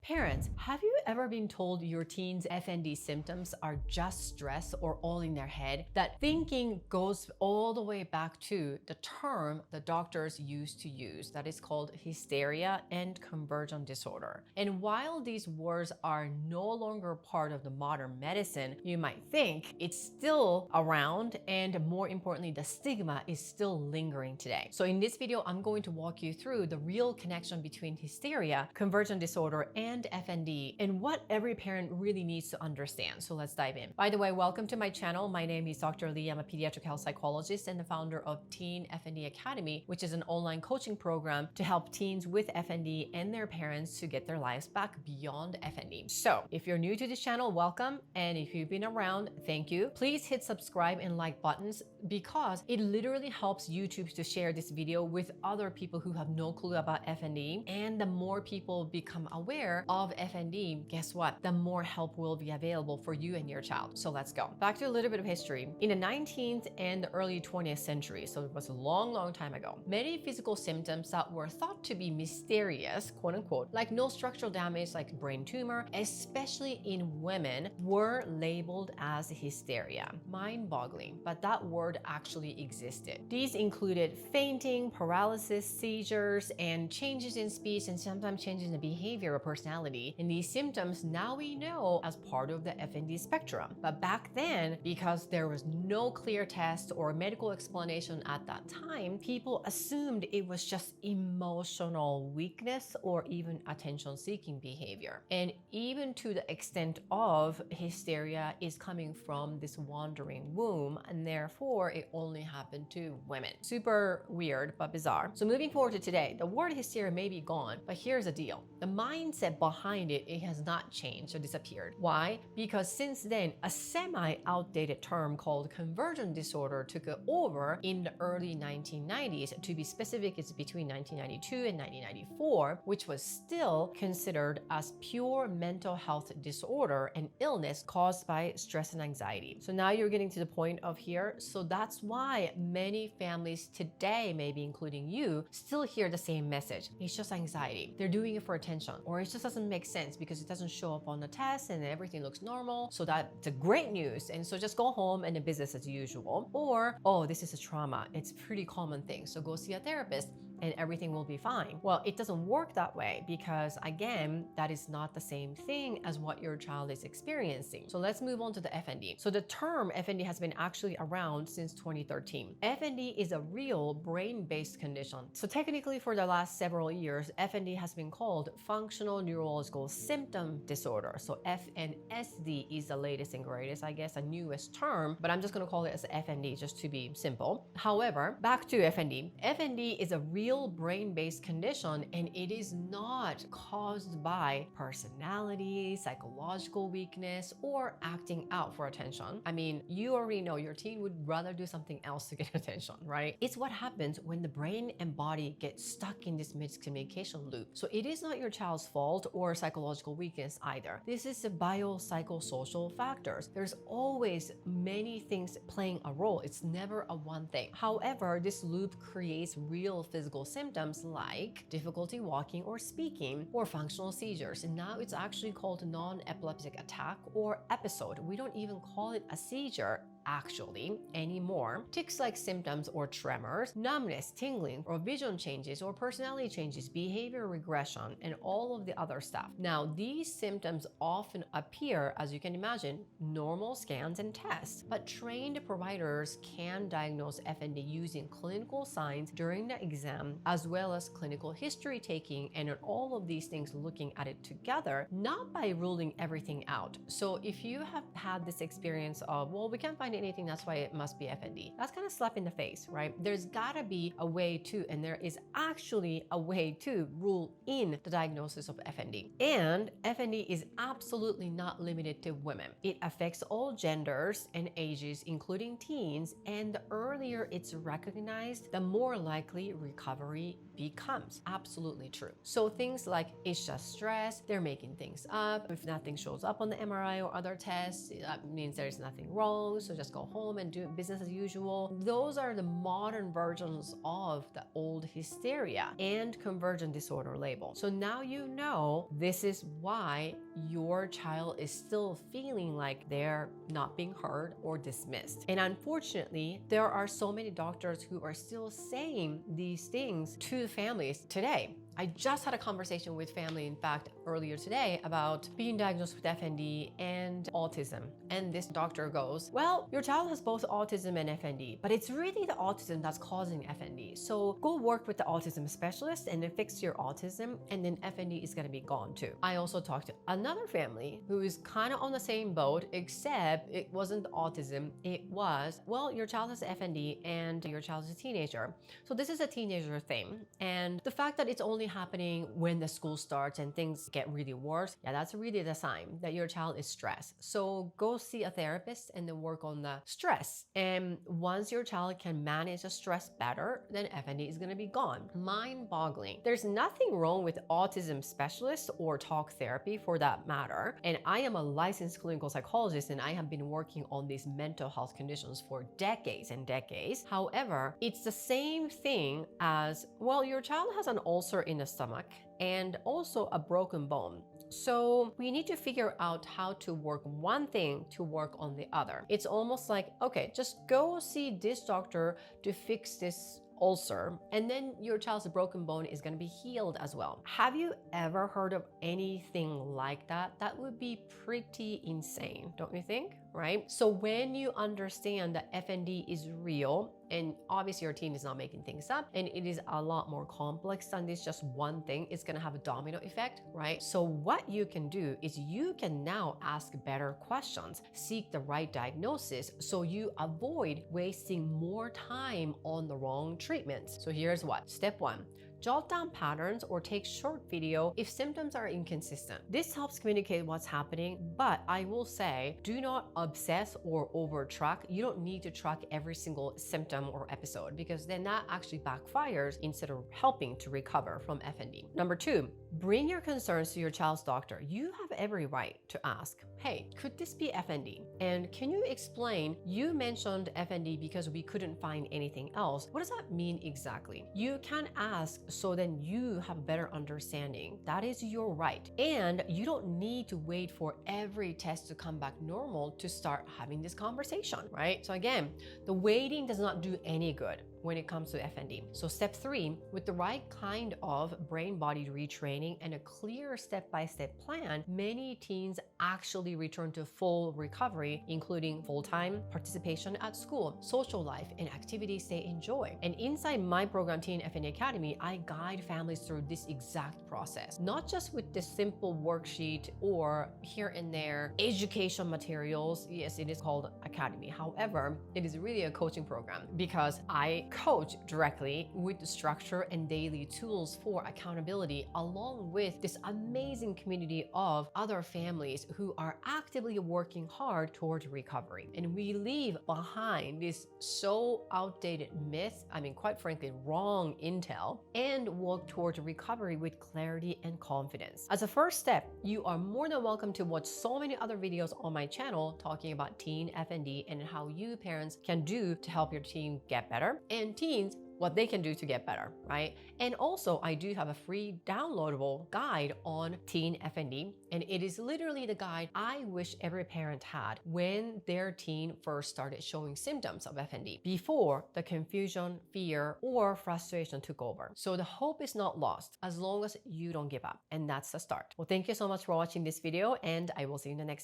Parents, have you ever been told your teen's FND symptoms are just stress or all in their head? That thinking goes all the way back to the term the doctors used to use that is called hysteria and conversion disorder. And while these words are no longer part of the modern medicine, you might think it's still around, and more importantly, the stigma is still lingering today. So in this video, I'm going to walk you through the real connection between hysteria, conversion disorder, and FND, and what every parent really needs to understand. So let's dive in. By the way, welcome to my channel. My name is Dr. Lee. I'm a pediatric health psychologist and the founder of Teen FND Academy, which is an online coaching program to help teens with FND and their parents to get their lives back beyond FND. So if you're new to this channel, welcome. And if you've been around, thank you. Please hit subscribe and like buttons because it literally helps YouTube to share this video with other people who have no clue about FND. And the more people become aware of FND, guess what? The more help will be available for you and your child. So let's go. Back to a little bit of history. In the 19th and the early 20th century, so it was a long time ago, many physical symptoms that were thought to be mysterious, quote unquote, like no structural damage like brain tumor, especially in women, were labeled as hysteria. Mind-boggling, but that word actually existed. These included fainting, paralysis, seizures, and changes in speech, and sometimes changes in the behavior or personality. And these symptoms now we know as part of the FND spectrum. But back then, because there was no clear test or medical explanation at that time, people assumed it was just emotional weakness or even attention-seeking behavior. And even to the extent of hysteria is coming from this wandering womb, and therefore it only happened to women. Super weird, but bizarre. So moving forward to today, the word hysteria may be gone, but here's the deal. The mindset behind it has not changed or disappeared. Why? Because since then, a semi-outdated term called conversion disorder took over in the early 1990s. To be specific, it's between 1992 and 1994, which was still considered as pure mental health disorder and illness caused by stress and anxiety. So now you're getting to the point of here. So that's why many families today, maybe including you, still hear the same message. It's just anxiety. They're doing it for attention, or it just doesn't make sense because it doesn't show up on the test and everything looks normal. So that's a great news. And so just go home and the business as usual. Or, oh, this is a trauma. It's a pretty common thing. So go see a therapist and everything will be fine. Well, it doesn't work that way because, again, that is not the same thing as what your child is experiencing. So let's move on to the FND. So the term FND has been actually around since 2013. FND is a real brain-based condition. So technically for the last several years, FND has been called Functional Neurological Symptom Disorder. So FNSD is the latest and greatest, I guess, a newest term, but I'm just gonna call it as FND just to be simple. However, back to FND. FND is a real brain-based condition, and it is not caused by personality, psychological weakness, or acting out for attention. I mean, you already know your teen would rather do something else to get attention, right? It's what happens when the brain and body get stuck in this miscommunication loop. So it is not your child's fault or psychological weakness either. This is the biopsychosocial factors. There's always many things playing a role. It's never a one thing. However, this loop creates real physical symptoms like difficulty walking or speaking or functional seizures. And now it's actually called non-epileptic attack or episode. We don't even call it a seizure actually anymore. Tics-like symptoms or tremors, numbness, tingling, or vision changes or personality changes, behavior regression, and all of the other stuff. Now, these symptoms often appear, as you can imagine, normal scans and tests, but trained providers can diagnose FND using clinical signs during the exam, as well as clinical history taking, and all of these things looking at it together, not by ruling everything out. So if you have had this experience of, well, we can't find anything, that's why it must be FND. That's kind of slap in the face, right? There's gotta be a way to, and there is actually a way to rule in the diagnosis of FND. And FND is absolutely not limited to women. It affects all genders and ages, including teens, and the earlier it's recognized, the more likely recovery becomes absolutely true. So things like it's just stress, they're making things up. If nothing shows up on the MRI or other tests, that means there's nothing wrong. So just go home and do business as usual. Those are the modern versions of the old hysteria and convergent disorder label. So now you know this is why your child is still feeling like they're not being heard or dismissed. And unfortunately, there are so many doctors who are still saying these things to families today. I just had a conversation with family, in fact, earlier today about being diagnosed with FND and autism. And this doctor goes, well, your child has both autism and FND, but it's really the autism that's causing FND. So go work with the autism specialist and then fix your autism, and then FND is gonna be gone too. I also talked to another family who is kind of on the same boat, except it wasn't autism. It was, well, your child has FND and your child is a teenager. So this is a teenager thing. And the fact that it's only happening when the school starts and things get really worse, yeah, that's really the sign that your child is stressed. So go see a therapist and then work on the stress. And once your child can manage the stress better, then FND is going to be gone. Mind-boggling. There's nothing wrong with autism specialists or talk therapy for that matter. And I am a licensed clinical psychologist and I have been working on these mental health conditions for decades and decades. However, it's the same thing as, well, your child has an ulcer in the stomach and also a broken bone. So we need to figure out how to work one thing to work on the other. It's almost like, okay, just go see this doctor to fix this ulcer, and then your child's broken bone is going to be healed as well. Have you ever heard of anything like that? That would be pretty insane, don't you think? Right? So when you understand that FND is real, and obviously your teen is not making things up, and it is a lot more complex than this just one thing, it's gonna have a domino effect, right? So what you can do is you can now ask better questions, seek the right diagnosis, so you avoid wasting more time on the wrong treatments. So here's what. Step 1. Jot down patterns or take short video if symptoms are inconsistent. This helps communicate what's happening, but I will say, do not obsess or over track. You don't need to track every single symptom or episode, because then that actually backfires instead of helping to recover from FND. Number 2, bring your concerns to your child's doctor. You have every right to ask, hey, could this be FND? And can you explain, you mentioned FND because we couldn't find anything else. What does that mean exactly? You can ask so then you have a better understanding. That is your right. And you don't need to wait for every test to come back normal to start having this conversation, right? So again, the waiting does not do any good when it comes to FND. So step 3, with the right kind of brain-body retraining and a clear step-by-step plan, many teens actually return to full recovery, including full-time participation at school, social life, and activities they enjoy. And inside my program, Teen FND Academy, I guide families through this exact process, not just with this simple worksheet or here and there education materials. Yes, it is called Academy. However, it is really a coaching program because I coach directly with the structure and daily tools for accountability, along with this amazing community of other families who are actively working hard towards recovery. And we leave behind this so outdated myth, quite frankly, wrong intel, and walk towards recovery with clarity and confidence. As a first step, you are more than welcome to watch so many other videos on my channel talking about teen FND and how you parents can do to help your teen get better, and teens what they can do to get better, right? And also, I do have a free downloadable guide on teen FND, and it is literally the guide I wish every parent had when their teen first started showing symptoms of FND, before the confusion, fear, or frustration took over. So the hope is not lost as long as you don't give up, and that's the start. Well, thank you so much for watching this video, and I will see you in the next